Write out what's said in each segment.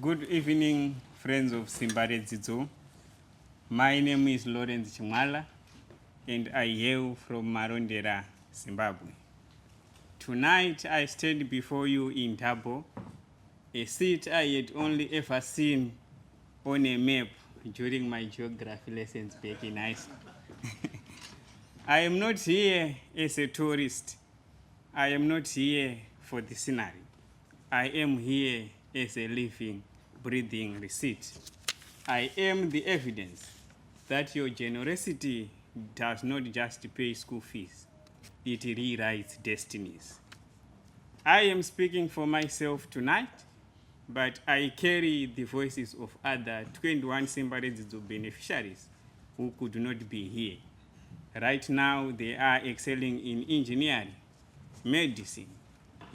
Good evening, friends of SrD. My name is Lawrence Chimwala, and I hail from Marondera, Zimbabwe. Tonight, I stand before you in Tabo, a seat I had only ever seen on a map during my geography lessons back in high school. I am not here as a tourist. I am not here for the scenery. I am here as a living, breathing receipt. I am the evidence that your generosity does not just pay school fees, it rewrites destinies. I am speaking for myself tonight, but I carry the voices of other 21 SrD beneficiaries who could not be here. Right now, they are excelling in engineering, medicine,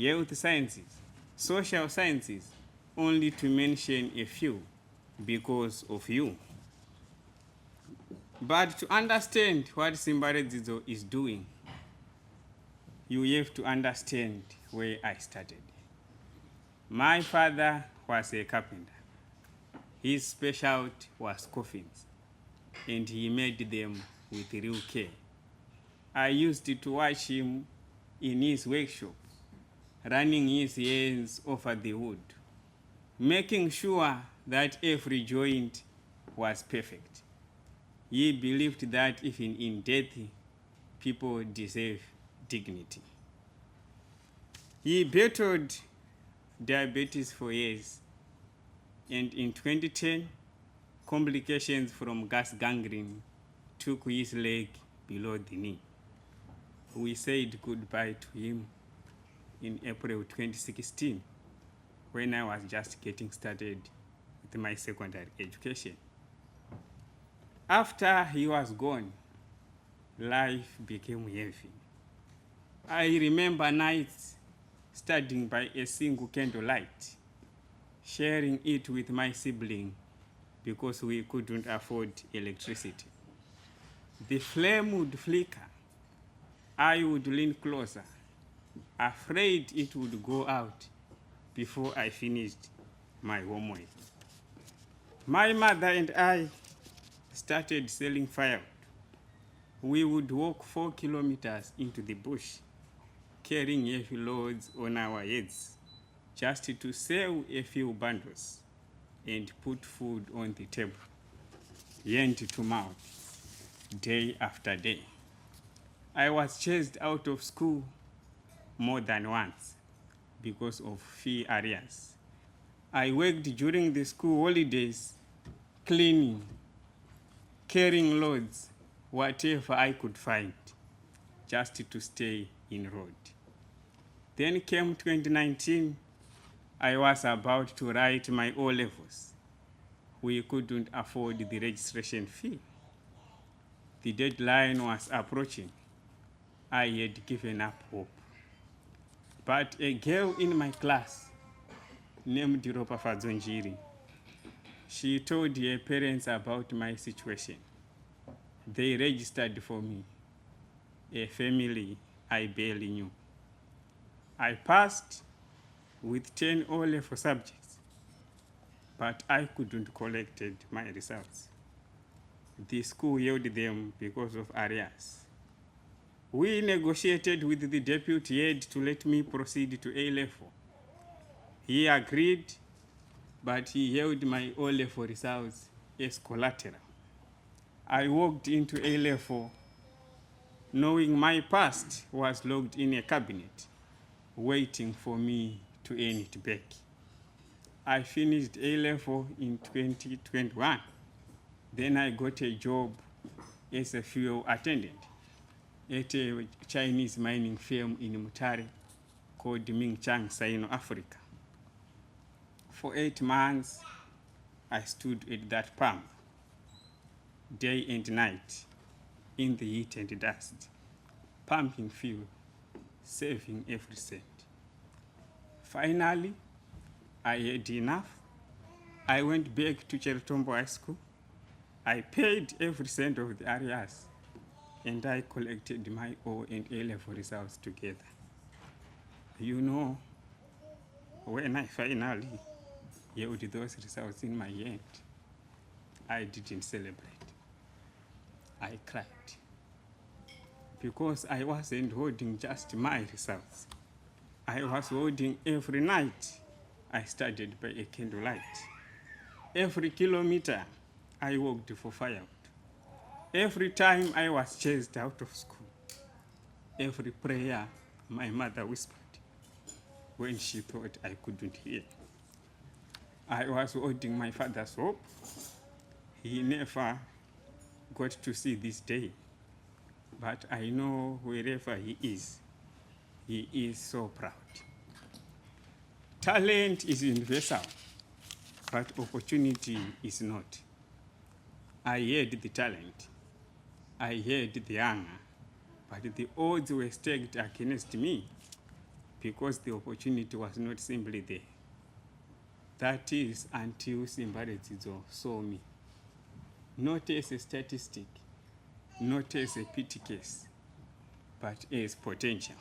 health sciences, social sciences, only to mention a few because of you. But to understand what SrD is doing, you have to understand where I started. My father was a carpenter. His specialty was coffins, and he made them with real care. I used to watch him in his workshop, running his hands over the wood, making sure that every joint was perfect. He believed that even in death, people deserve dignity. He battled diabetes for years, and in 2010, complications from gas gangrene took his leg below the knee. We said goodbye to him in April 2016, when I was just getting started with my secondary education. After he was gone, life became heavy. I remember nights studying by a single candlelight, sharing it with my sibling because we couldn't afford electricity. The flame would flicker. I would lean closer, afraid it would go out before I finished my homework. My mother and I started selling firewood. We would walk 4 kilometers into the bush, carrying heavy loads on our heads, just to sell a few bundles and put food on the table, hand to mouth, day after day. I was chased out of school more than once because of fee arrears. I worked during the school holidays, cleaning, carrying loads, whatever I could find, just to stay in road. Then came 2019, I was about to write my O-levels. We couldn't afford the registration fee. The deadline was approaching. I had given up hope. But a girl in my class named Ropa Fadzonjiri, she told her parents about my situation. They registered for me, a family I barely knew. I passed with 10 O-level subjects, but I couldn't collect my results. The school held them because of arrears. We negotiated with the deputy head to let me proceed to A-level. He agreed, but he held my O-level results as collateral. I walked into A-level knowing my past was locked in a cabinet, waiting for me to earn it back. I finished A-level in 2021. Then I got a job as a fuel attendant at a Chinese mining firm in Mutare called Mingchang Sino Africa. For 8 months, I stood at that pump, day and night, in the heat and dust, pumping fuel, saving every cent. Finally, I had enough. I went back to Cheritombo High School. I paid every cent of the arrears, and I collected my O and A-level results together. You know, when I finally Yet with those results in my hand, I didn't celebrate. I cried. Because I wasn't holding just my results. I was holding every night I studied by a candlelight. Every kilometer I walked for firewood. Every time I was chased out of school. Every prayer my mother whispered when she thought I couldn't hear. I was holding my father's hope. He never got to see this day. But I know wherever he is so proud. Talent is universal, but opportunity is not. I had the talent. I had the hunger, but the odds were stacked against me because the opportunity was not simply there. That is until Simbaredzidzo saw me, not as a statistic, not as a pity case, but as potential.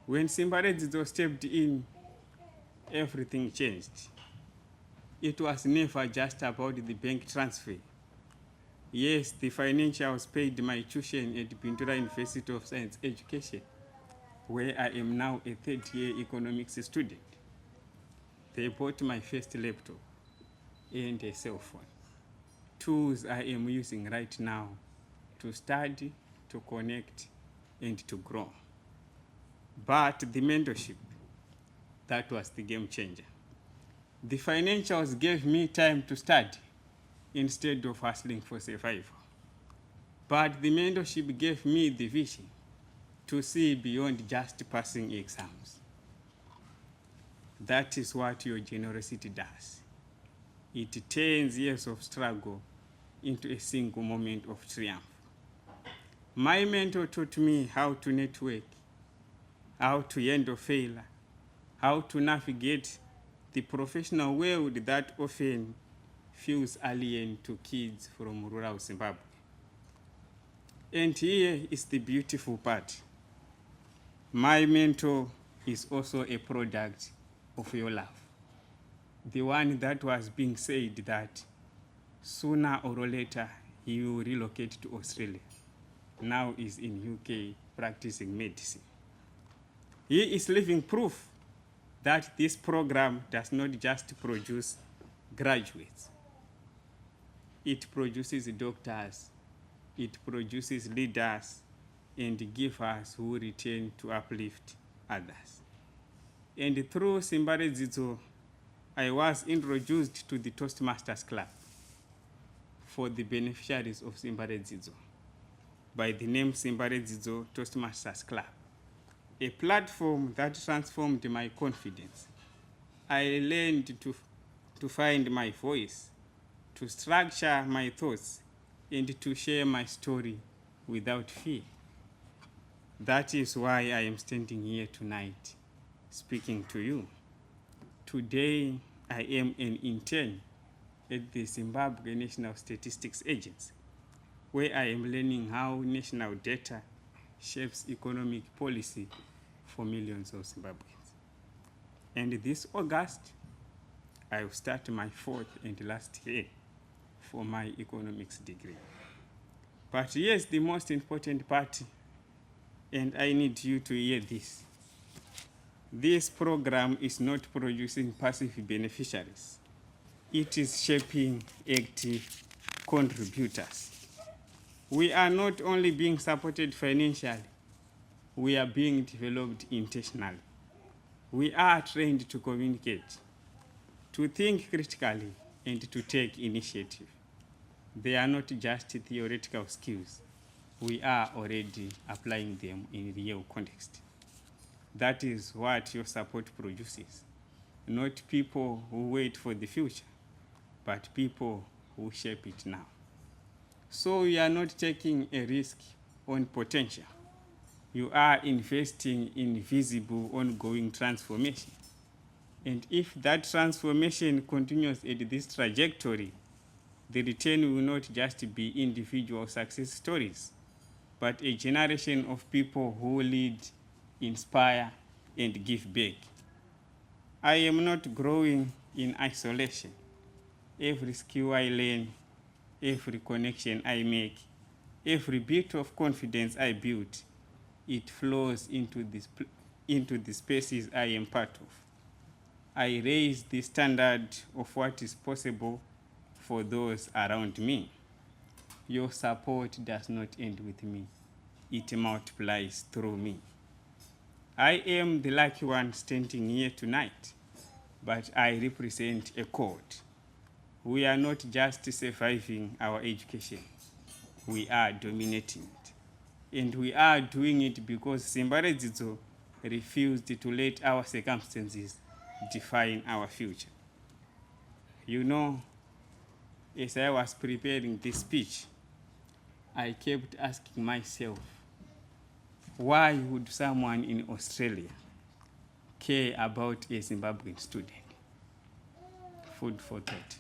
When Simbaredzidzo stepped in, everything changed. It was never just about the bank transfer. Yes, the financials paid my tuition at Pintura University of Science Education, where I am now a third-year economics student. They bought my first laptop and a cell phone, tools I am using right now to study, to connect, and to grow. But the mentorship, that was the game changer. The financials gave me time to study instead of hustling for survival. But the mentorship gave me the vision to see beyond just passing exams. That is what your generosity does. It turns years of struggle into a single moment of triumph. My mentor taught me how to network, how to handle failure, how to navigate the professional world that often feels alien to kids from rural Zimbabwe. And here is the beautiful part. My mentor is also a product of your love. The one that was being said that sooner or later he will relocate to Australia. Now is in UK practicing medicine. He is living proof that this program does not just produce graduates. It produces doctors, it produces leaders, and givers who return to uplift others. And through Simbaredzidzo, I was introduced to the Toastmasters Club for the beneficiaries of Simbaredzidzo by the name Simbaredzidzo Toastmasters Club, a platform that transformed my confidence. I learned to find my voice, to structure my thoughts, and to share my story without fear. That is why I am standing here tonight, speaking to you. Today, I am an intern at the Zimbabwe National Statistics Agency, where I am learning how national data shapes economic policy for millions of Zimbabweans. And this August, I will start my fourth and last year for my economics degree. But here's the most important part, and I need you to hear this. This program is not producing passive beneficiaries. It is shaping active contributors. We are not only being supported financially, we are being developed intentionally. We are trained to communicate, to think critically, and to take initiative. They are not just theoretical skills. We are already applying them in real context. That is what your support produces. Not people who wait for the future, but people who shape it now. So you are not taking a risk on potential. You are investing in visible, ongoing transformation. And if that transformation continues at this trajectory, the return will not just be individual success stories, but a generation of people who lead, inspire, and give back. I am not growing in isolation. Every skill I learn, every connection I make, every bit of confidence I build, it flows into the spaces I am part of. I raise the standard of what is possible for those around me. Your support does not end with me. It multiplies through me. I am the lucky one standing here tonight, but I represent a cohort. We are not just surviving our education, we are dominating it. And we are doing it because SrD refused to let our circumstances define our future. You know, as I was preparing this speech, I kept asking myself, why would someone in Australia care about a Zimbabwean student? Food for thought.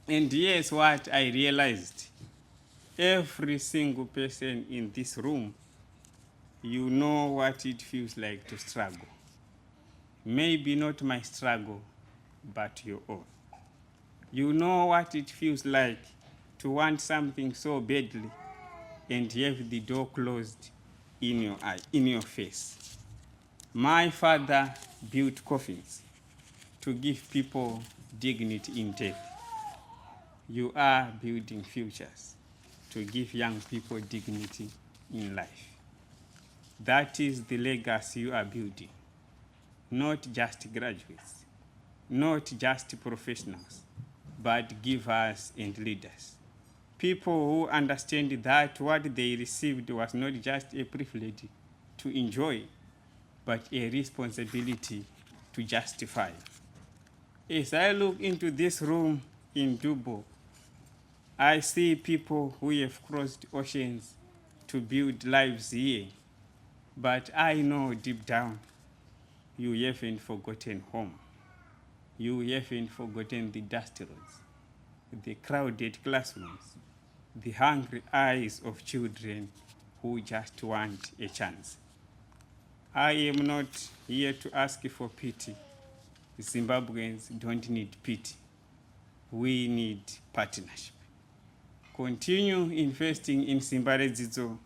And here's what I realized. Every single person in this room, you know what it feels like to struggle. Maybe not my struggle, but your own. You know what it feels like to want something so badly and have the door closed in your face. My father built coffins to give people dignity in death. You are building futures to give young people dignity in life. That is the legacy you are building. Not just graduates, not just professionals, but givers and leaders. People who understand that what they received was not just a privilege to enjoy, but a responsibility to justify. As I look into this room in Dubo, I see people who have crossed oceans to build lives here, but I know deep down, you haven't forgotten home. You haven't forgotten the dusty roads, the crowded classrooms, the hungry eyes of children who just want a chance. I am not here to ask for pity. Zimbabweans don't need pity. We need partnership. Continue investing in SrD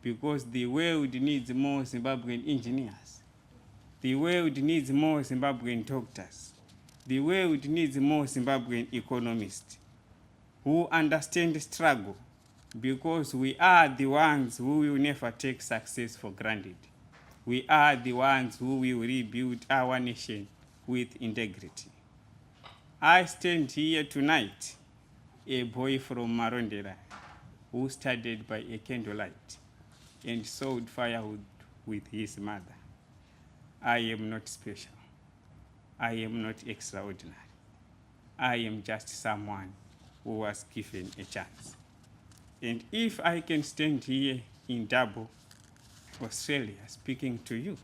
because the world needs more Zimbabwean engineers. The world needs more Zimbabwean doctors. The world needs more Zimbabwean economists who understand struggle, because we are the ones who will never take success for granted. We are the ones who will rebuild our nation with integrity. I stand here tonight, a boy from Marondera who studied by a candlelight and sowed firewood with his mother. I am not special. I am not extraordinary. I am just someone who was given a chance. And if I can stand here in Durban, Australia, speaking to you,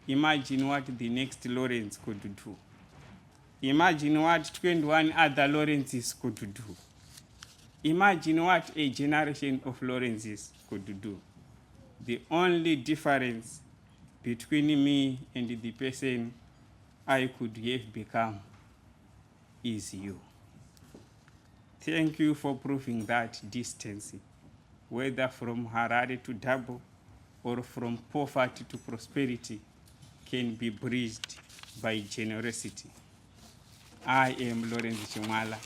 imagine what the next Lawrence could do. Imagine what 21 other Lawrences could do. Imagine what a generation of Lawrences could do. The only difference between me and the person I could have become is you. Thank you for proving that distance, whether from Harare to Durban or from poverty to prosperity, can be bridged by generosity. I am Lawrence Chimala,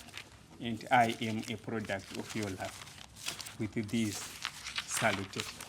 and I am a product of your love. With these salutations.